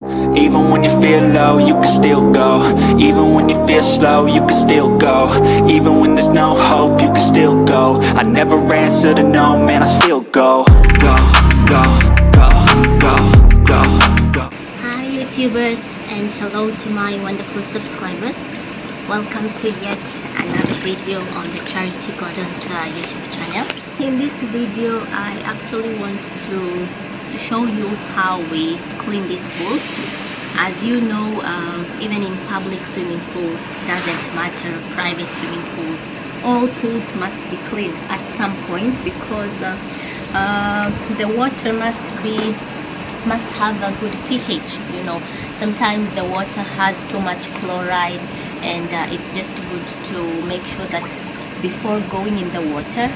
Even when you feel low, you can still go. Even when you feel slow, you can still go. Even when there's no hope, you can still go. I never answer to no, man, I still go. Go, go, go, go, go, go. Hi YouTubers, and hello to my wonderful subscribers. Welcome to yet another video on the Charity Gardens YouTube channel. In this video, I actually want to show you how we clean this pool. As you know, even in public swimming pools, doesn't matter, private swimming pools, all pools must be cleaned at some point because the water must have a good pH. You know, sometimes the water has too much chloride, and it's just good to make sure that before going in the water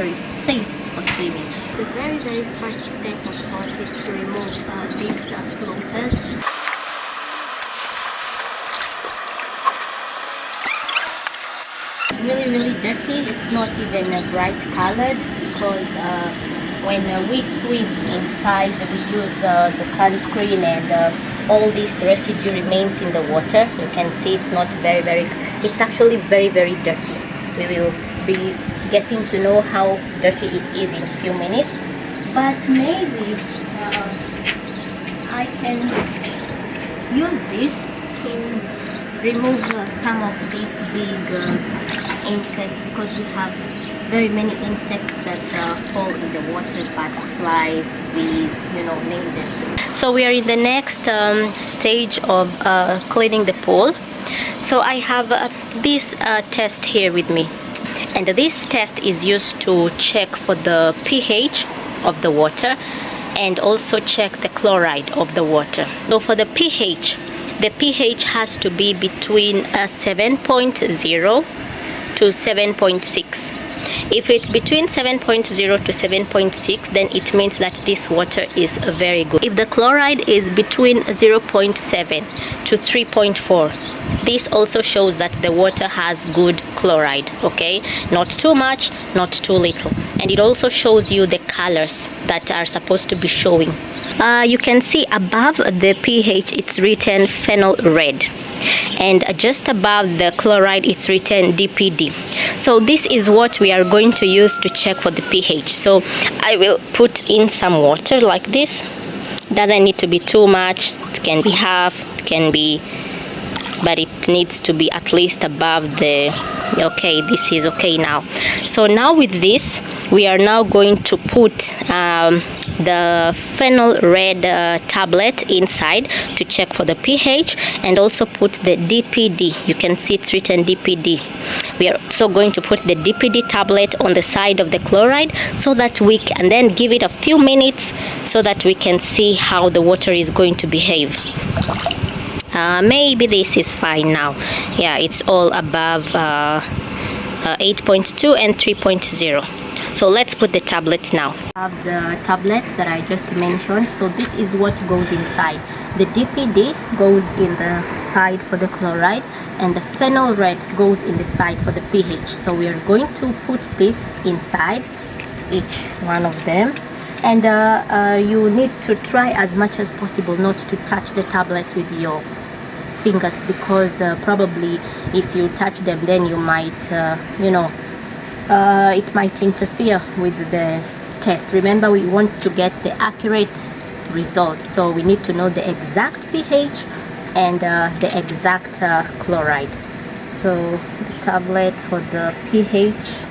is safe for swimming. The very first step, of course, is to remove these floaters. It's really dirty. It's not even bright colored because when we swim inside, we use the sunscreen, and all this residue remains in the water. You can see it's not it's actually very dirty. We will be getting to know how dirty it is in a few minutes, but maybe I can use this to remove some of these big insects, because we have very many insects that fall in the water, butterflies, bees, you know, name them. So we are in the next stage of cleaning the pool. So I have this test here with me, and this test is used to check for the pH of the water and also check the chloride of the water. So for the pH has to be between 7.0 to 7.6. If it's between 7.0 to 7.6, then it means that this water is very good. If the chloride is between 0.7 to 3.4, this also shows that the water has good chloride, okay? Not too much, not too little. And it also shows you the colors that are supposed to be showing. You can see above the pH it's written phenol red, and just above the chloride it's written DPD. So this is what we are going to use to check for the pH. So I will put in some water like this. Doesn't need to be too much. It can be half, it can be, but it needs to be at least above the, okay, this is okay now. So now with this, we are now going to put the phenol red tablet inside to check for the pH, and also put the DPD. You can see it's written DPD. We are also going to put the DPD tablet on the side of the chloride, so that we can then give it a few minutes so that we can see how the water is going to behave. Maybe this is fine now. Yeah, it's all above 8.2 and 3.0. So let's put the tablets now. I have the tablets that I just mentioned. So this is what goes inside. The DPD goes in the side for the chloride, and the phenol red goes in the side for the pH. So we are going to put this inside, each one of them. And you need to try as much as possible not to touch the tablets with your fingers, because probably if you touch them, then you might it might interfere with the test. Remember, we want to get the accurate results, so we need to know the exact pH and the exact chloride. So the tablet for the pH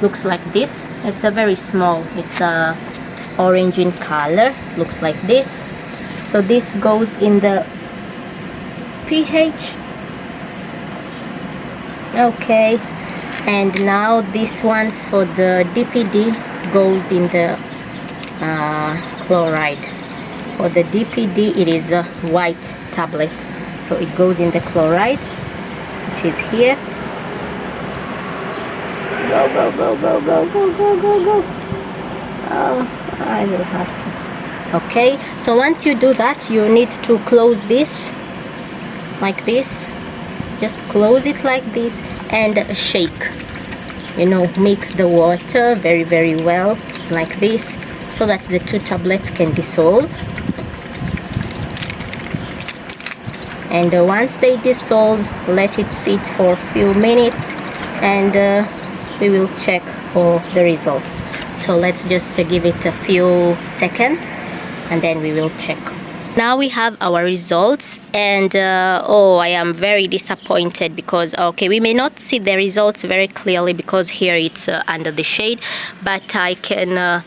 looks like this. It's a very small, it's orange in color, looks like this. So this goes in the pH. Okay, and now this one for the DPD goes in the chloride. For the DPD, it is a white tablet, so it goes in the chloride, which is here. Go, go, go, go, go, go, go, go, go. Oh, I will have to. Okay, so once you do that, you need to close this like this. Just close it like this and shake. You know, mix the water very well like this, so that the two tablets can dissolve. And once they dissolve, let it sit for a few minutes, and we will check for the results. So let's just give it a few seconds and then we will check. Now we have our results, and oh, I am very disappointed because, okay, we may not see the results very clearly because here it's under the shade, but I can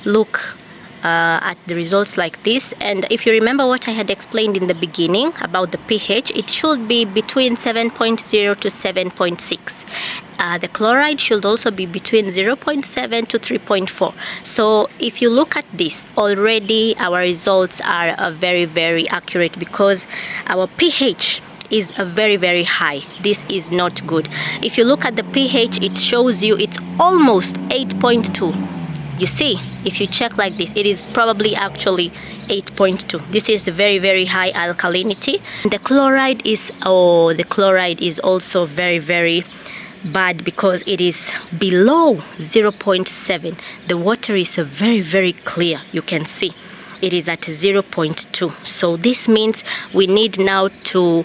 look at the results like this. And if you remember what I had explained in the beginning about the pH, it should be between 7.0 to 7.6. The chloride should also be between 0.7 to 3.4. So if you look at this, already our results are very, very accurate because our pH is very, very high. This is not good. If you look at the pH, it shows you it's almost 8.2. You see, if you check like this, it is probably actually 8.2. This is very, very high alkalinity. The chloride is, oh, the chloride is also very, very bad because it is below 0.7. The water is very, very clear. You can see it is at 0.2. So this means we need now to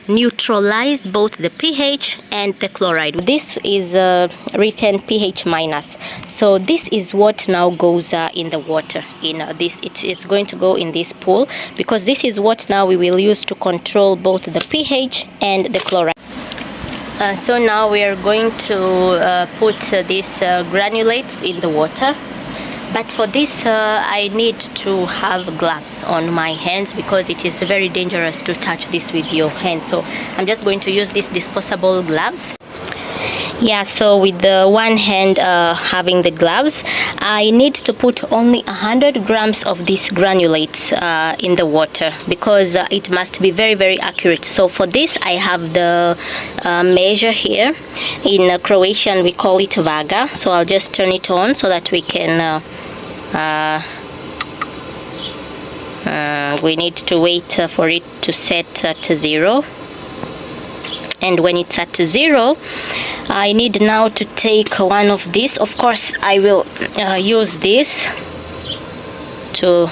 neutralize both the pH and the chloride. This is written pH minus. So this is what now goes in the water. In this, it's going to go in this pool because this is what now we will use to control both the pH and the chloride. So now we are going to put these granulates in the water. But for this, I need to have gloves on my hands because it is very dangerous to touch this with your hands. So I'm just going to use these disposable gloves. Yeah, so with the one hand having the gloves, I need to put only 100 grams of these granulates in the water because it must be very, very accurate. So for this, I have the measure here. In Croatian, we call it vaga. So I'll just turn it on so that we can we need to wait for it to set at 0. And when it's at 0, I need now to take one of these. Of course, I will use this to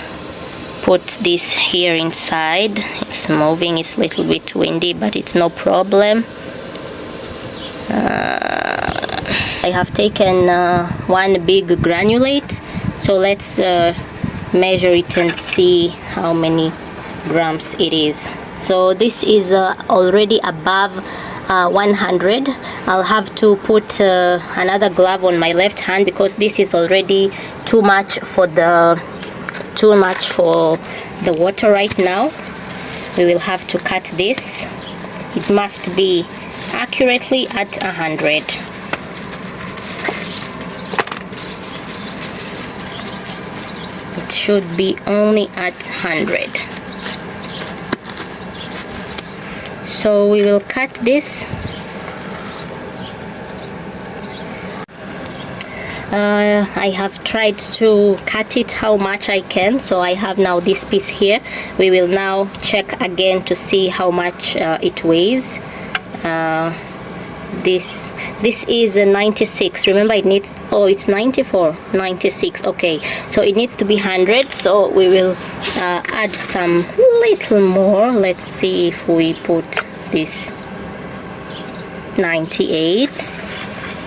put this here inside. It's moving, it's a little bit windy, but it's no problem. I have taken one big granulate, so let's measure it and see how many grams it is. So this is already above 100. I'll have to put another glove on my left hand because this is already too much for the water right now. We will have to cut this. It must be accurately at 100. It should be only at 100. So we will cut this. I have tried to cut it how much I can, so I have now this piece here. We will now check again to see how much it weighs. This is a 96. Remember, it needs, oh, it's 94, 96. Okay, so it needs to be 100. So we will add some little more. Let's see if we put this 98.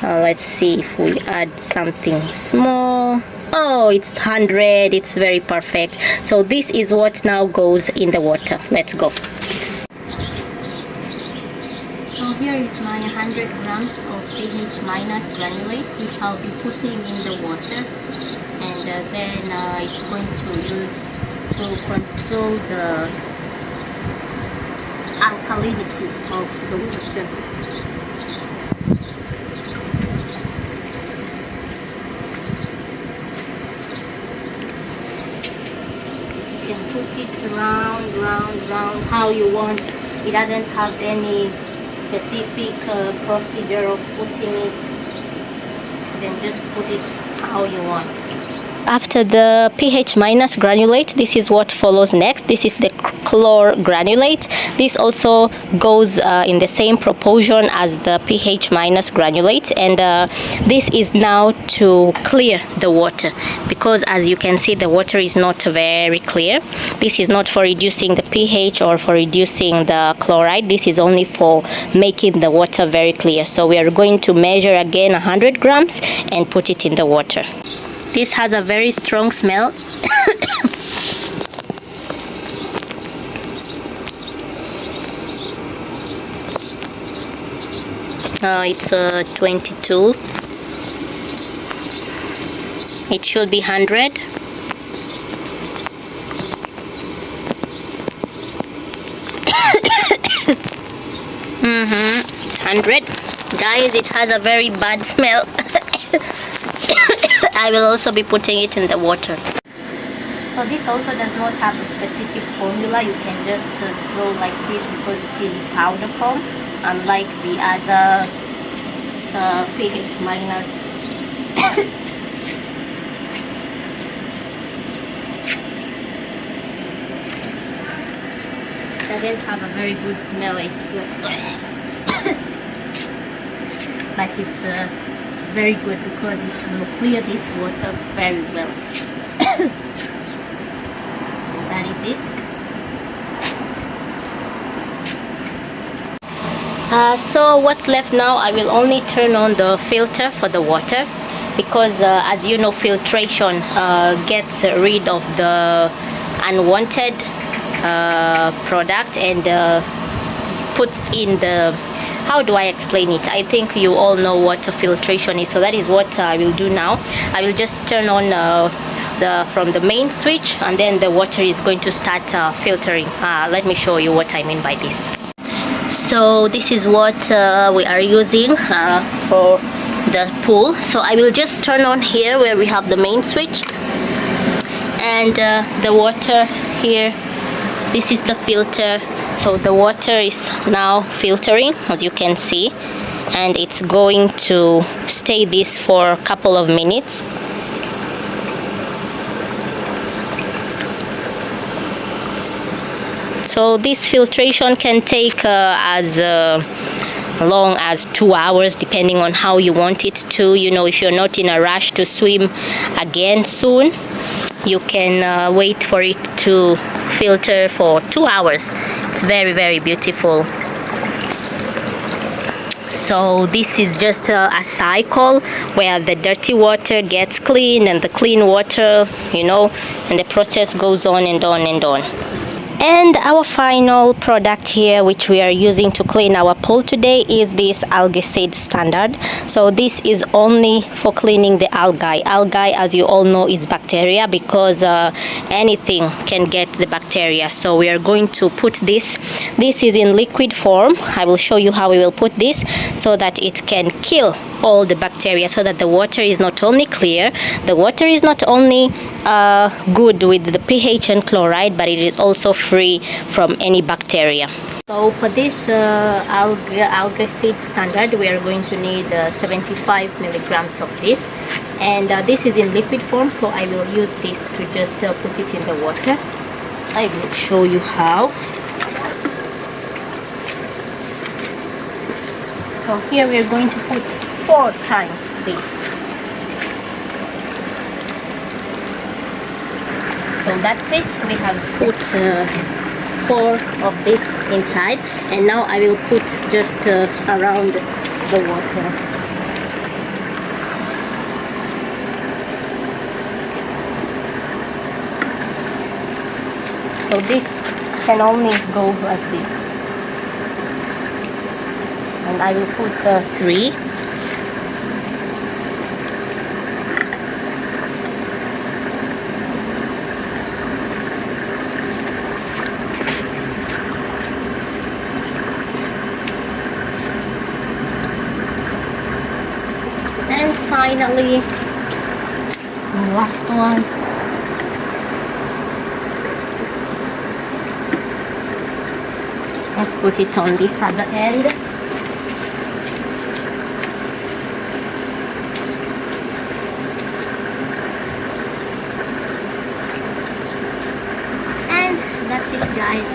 Let's see if we add something small. Oh, it's 100. It's very perfect. So this is what now goes in the water. Let's go. So here is my 100 grams of pH minus granulate, which I'll be putting in the water, and then it's going to use to control the alkalinity of the water. You can put it round how you want. It doesn't have any specific procedure of putting it. You can just put it how you want. After the pH minus granulate, this is what follows next. This is the chlor granulate. This also goes in the same proportion as the pH minus granulate, and this is now to clear the water, because as you can see the water is not very clear. This is not for reducing the pH or for reducing the chloride. This is only for making the water very clear. So we are going to measure again 100 grams and put it in the water. This has a very strong smell. It's 22. It should be 100. It's 100. Guys, it has a very bad smell. I will also be putting it in the water. So this also does not have a specific formula. You can just throw like this because it's in powder form, unlike the other pH minus. Doesn't have a very good smell. It's but it's very good because it will clear this water very well. That is it. So what's left now, I will only turn on the filter for the water, because as you know, filtration gets rid of the unwanted product and puts in the, how do I explain it? I think you all know what filtration is. So that is what I will do now. I will just turn on from the main switch, and then the water is going to start filtering. Let me show you what I mean by this. So this is what we are using for the pool. So I will just turn on here where we have the main switch, and the water here, this is the filter. So the water is now filtering, as you can see, and it's going to stay this for a couple of minutes. So this filtration can take as long as 2 hours, depending on how you want it to. You know, if you're not in a rush to swim again soon, you can wait for it to filter for 2 hours. It's very, very beautiful. So this is just a cycle where the dirty water gets clean and the clean water, you know, and the process goes on and on and on. And our final product here, which we are using to clean our pool today, is this Algaecide standard. So this is only for cleaning the algae. Algae, as you all know, is bacteria, because anything can get the bacteria. So we are going to put this. This is in liquid form. I will show you how we will put this so that it can kill all the bacteria, so that the water is not only clear, the water is not only good with the pH and chloride, but it is also free from any bacteria. So for this Algaecide standard, we are going to need 75 milligrams of this, and this is in liquid form, so I will use this to just put it in the water. I will show you how. So here we are going to put 4 times this. So that's it. We have put 4 of this inside, and now I will put just around the water. So this can only go like this, and I will put 3. And finally, the last one. Let's put it on this other end.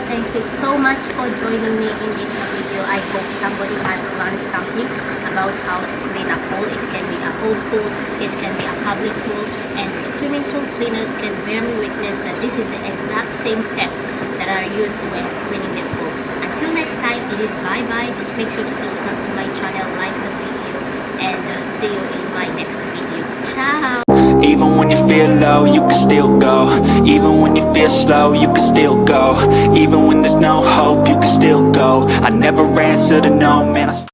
Thank you so much for joining me in this video. I hope somebody has learned something about how to clean a pool. It can be a whole pool, it can be a public pool, and swimming pool cleaners can very witness that this is the exact same steps that are used when cleaning the pool. Until next time, it is bye bye. Make sure to subscribe to my channel, like the video, and see you in my next video. Ciao! Even when you feel low, you can still go. Even when you feel slow, you can still go. Even when there's no hope, you can still go. I never answer to no, man.